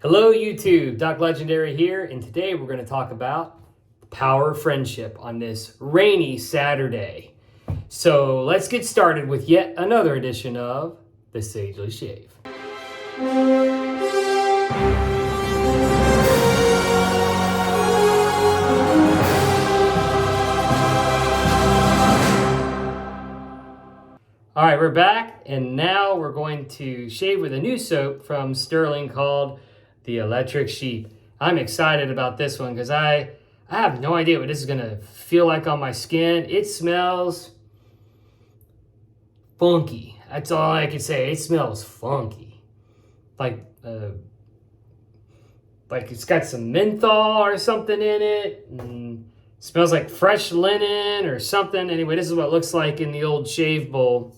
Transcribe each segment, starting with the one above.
Hello YouTube, Doc Legendary here, and today we're going to talk about the power of friendship on this rainy Saturday. So let's get started with yet another edition of the Sagely Shave. All right, we're back, and now we're going to shave with a new soap from Sterling called the Electric Sheep. I'm excited about this one because I have no idea what this is gonna feel like on my skin. It smells funky. That's all I can say. It smells funky. Like it's got some menthol or something in it. And it smells like fresh linen or something. Anyway, this is what it looks like in the old shave bowl.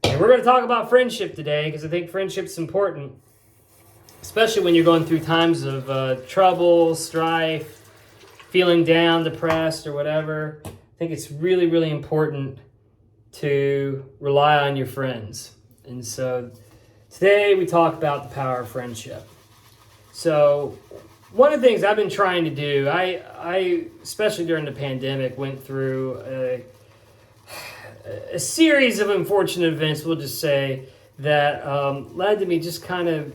And we're gonna talk about friendship today because I think friendship's important. Especially when you're going through times of trouble, strife, feeling down, depressed, or whatever. I think it's really, really important to rely on your friends. And so today we talk about the power of friendship. So one of the things I've been trying to do, I especially during the pandemic, went through a series of unfortunate events, we'll just say, that led to me just kind of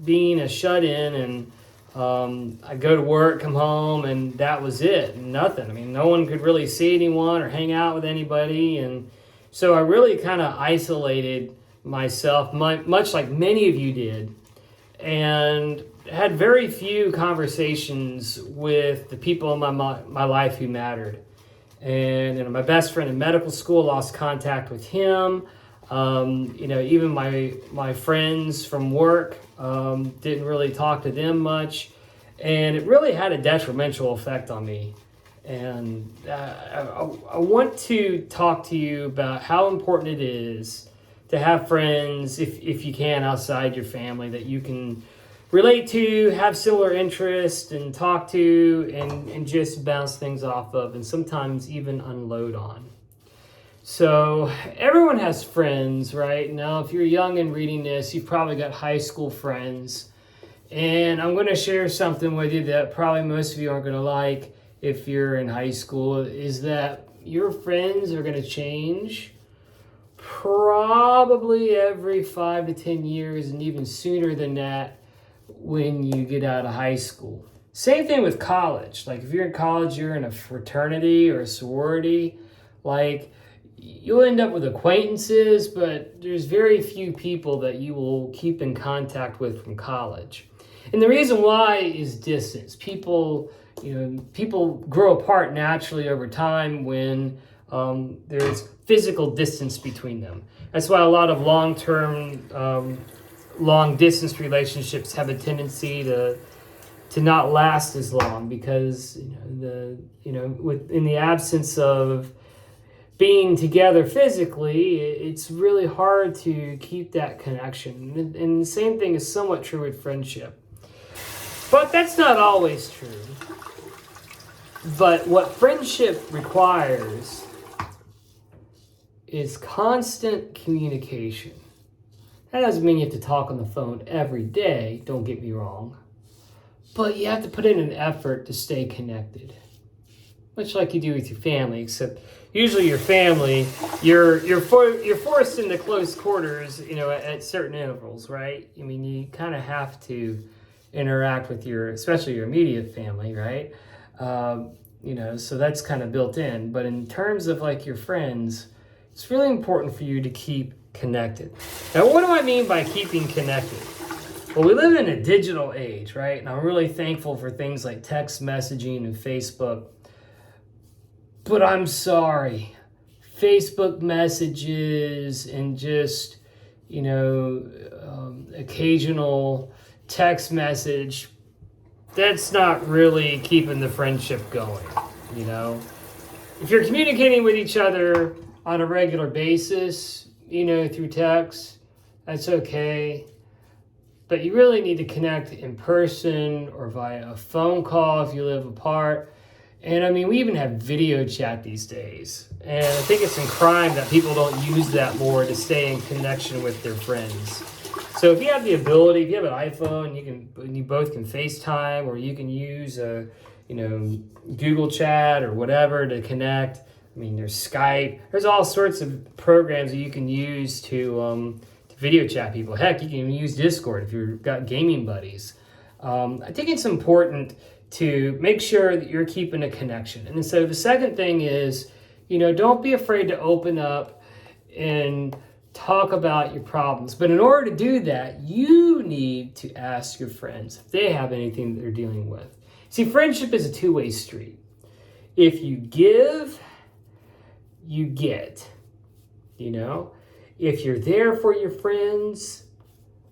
being a shut-in, and I go to work, come home, and that was it. Nothing. I mean, no one could really see anyone or hang out with anybody, and so I really kind of isolated myself, much like many of you did, and had very few conversations with the people in my life who mattered. And my best friend in medical school, lost contact with him. Even my friends from work, didn't really talk to them much, and it really had a detrimental effect on me. And I want to talk to you about how important it is to have friends, if you can, outside your family that you can relate to, have similar interests, and talk to, and just bounce things off of, and sometimes even unload on. So everyone has friends, right? Now, if you're young and reading this, you've probably got high school friends. And I'm going to share something with you that probably most of you aren't going to like if you're in high school, is that your friends are going to change probably every 5 to 10 years, and even sooner than that when you get out of high school. Same thing with college. Like if you're in college, you're in a fraternity or a sorority, like you'll end up with acquaintances, but there's very few people that you will keep in contact with from college. And the reason why is distance. People grow apart naturally over time when there's physical distance between them. That's why a lot of long distance relationships have a tendency to not last as long, because in the absence of being together physically, it's really hard to keep that connection. And the same thing is somewhat true with friendship. But that's not always true. But what friendship requires is constant communication. That doesn't mean you have to talk on the phone every day, don't get me wrong. But you have to put in an effort to stay connected. Much like you do with your family, except usually your family, you're forced into close quarters, at certain intervals, right? I mean, you kind of have to interact with especially your immediate family, right? So that's kind of built in. But in terms of like your friends, it's really important for you to keep connected. Now, what do I mean by keeping connected? Well, we live in a digital age, right? And I'm really thankful for things like text messaging and Facebook. But I'm sorry, Facebook messages and just, occasional text message, that's not really keeping the friendship going, If you're communicating with each other on a regular basis, through text, that's okay. But you really need to connect in person or via a phone call if you live apart. And I mean, we even have video chat these days. And I think it's in crime that people don't use that more to stay in connection with their friends. So if you have the ability, if you have an iPhone, you both can FaceTime, or you can use a, Google Chat or whatever to connect. I mean, there's Skype. There's all sorts of programs that you can use to video chat people. Heck, you can even use Discord if you've got gaming buddies. I think it's important to make sure that you're keeping a connection. And so the second thing is, don't be afraid to open up and talk about your problems. But in order to do that, you need to ask your friends if they have anything that they're dealing with. See, friendship is a two-way street. If you give, you get. If you're there for your friends,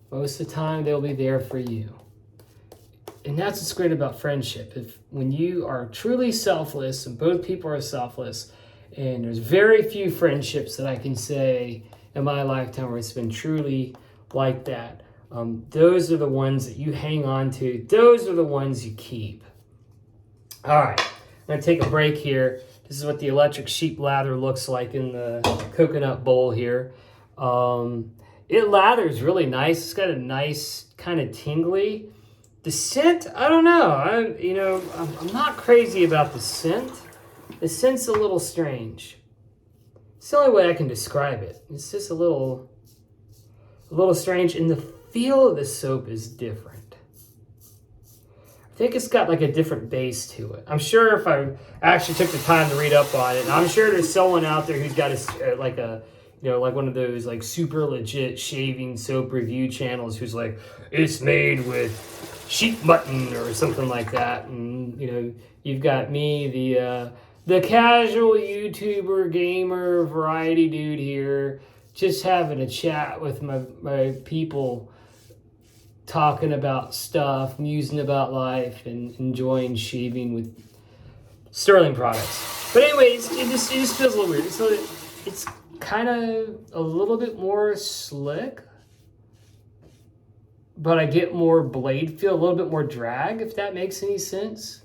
most of the time they'll be there for you. And that's what's great about friendship. When you are truly selfless, and both people are selfless, and there's very few friendships that I can say in my lifetime where it's been truly like that. Those are the ones that you hang on to. Those are the ones you keep. All right, I'm gonna take a break here. This is what the electric sheep lather looks like in the coconut bowl here. It lathers really nice. It's got a nice kind of tingly. The scent, I don't know. I'm not crazy about the scent. The scent's a little strange. It's the only way I can describe it. It's just a little strange, and the feel of the soap is different. I think it's got like a different base to it. I'm sure if I actually took the time to read up on it, and I'm sure there's someone out there who's got like one of those like super legit shaving soap review channels who's like, it's made with sheep mutton or something like that. And you've got me, the casual YouTuber, gamer, variety dude here, just having a chat with my people, talking about stuff, musing about life, and enjoying shaving with Sterling products. But anyways, it just feels a little weird. So it's kind of a little bit more slick, but I get more blade feel, a little bit more drag, if that makes any sense.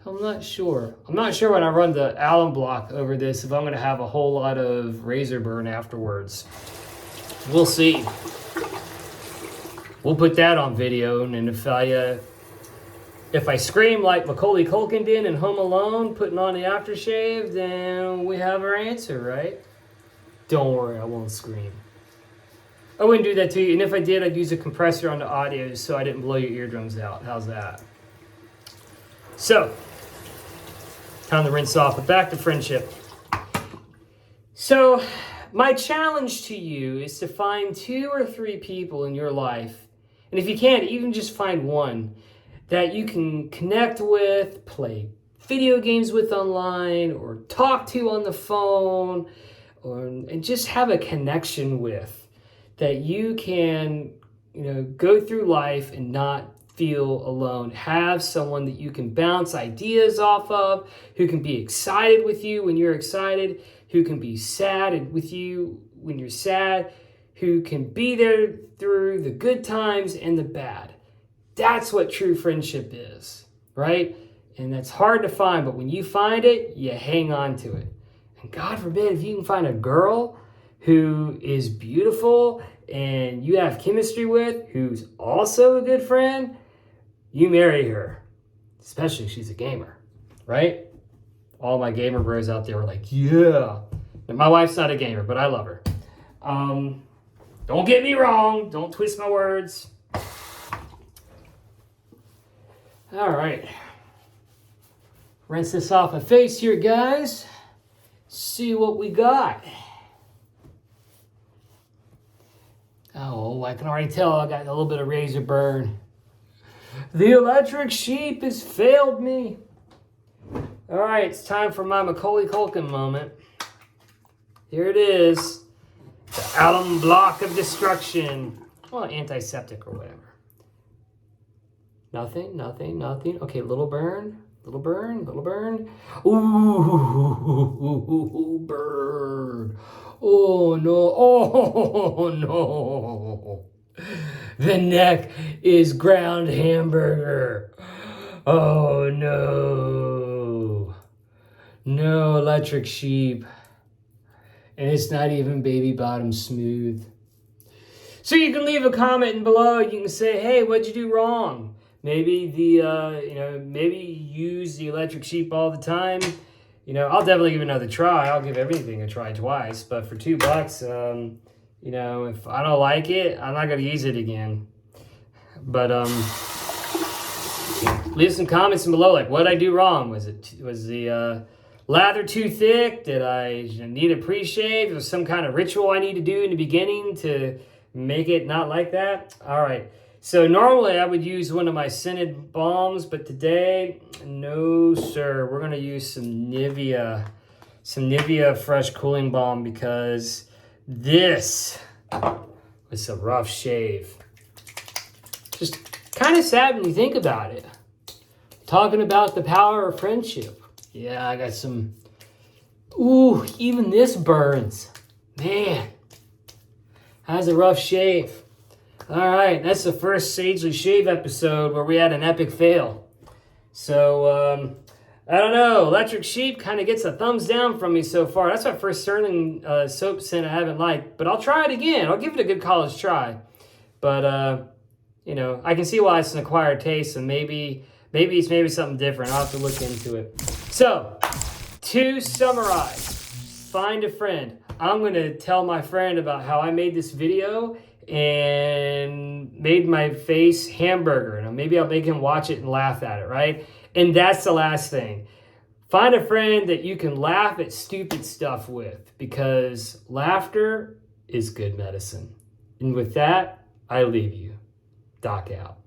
I'm not sure. I'm not sure when I run the alum block over this if I'm going to have a whole lot of razor burn afterwards. We'll see. We'll put that on video, and if I scream like Macaulay Culkin did in Home Alone, putting on the aftershave, then we have our answer, right? Don't worry, I won't scream. I wouldn't do that to you, and if I did, I'd use a compressor on the audio so I didn't blow your eardrums out. How's that? So, time to rinse off, but back to friendship. So, my challenge to you is to find 2 or 3 people in your life, and if you can't, even just find one that you can connect with, play video games with online, or talk to on the phone, and just have a connection with, that you can, go through life and not feel alone. Have someone that you can bounce ideas off of, who can be excited with you when you're excited, who can be sad with you when you're sad, who can be there through the good times and the bad. That's what true friendship is, right? And that's hard to find, but when you find it, you hang on to it. And God forbid, if you can find a girl who is beautiful and you have chemistry with, who's also a good friend, you marry her, especially if she's a gamer, right? All my gamer bros out there were like, yeah. And my wife's not a gamer, but I love her. Don't get me wrong. Don't twist my words. All right. Rinse this off my face here, guys. See what we got. Oh, I can already tell I got a little bit of razor burn. The electric sheep has failed me. All right, it's time for my Macaulay Culkin moment. Here it is. The alum block of destruction. Well, antiseptic or whatever. Nothing. Okay, little burn. Ooh, burn. Oh, no. The neck is ground hamburger. Oh, no. No electric sheep. And it's not even baby bottom smooth. So you can leave a comment below. You can say, hey, what'd you do wrong? Maybe maybe you use the electric sheep all the time. I'll definitely give it another try. I'll give everything a try twice. But for $2, if I don't like it, I'm not going to use it again. But leave some comments below, like what I do wrong. Was the lather too thick? Did I need a pre-shave? Was some kind of ritual I need to do in the beginning to make it not like that? All right. So normally I would use one of my scented balms, but today, no sir. We're gonna use some Nivea Fresh Cooling Balm because this was a rough shave. Just kind of sad when you think about it. Talking about the power of friendship. Yeah, I got some, ooh, even this burns. Man, that's a rough shave. All right, that's the first Sagely Shave episode where we had an epic fail. So, I don't know. Electric Sheep kind of gets a thumbs down from me so far. That's my first sterling soap scent I haven't liked. But I'll try it again. I'll give it a good college try. But, I can see why it's an acquired taste. And maybe it's something different. I'll have to look into it. So, to summarize, find a friend. I'm going to tell my friend about how I made this video and made my face hamburger. And maybe I'll make him watch it and laugh at it, right? And that's the last thing. Find a friend that you can laugh at stupid stuff with, because laughter is good medicine. And with that, I leave you. Doc out.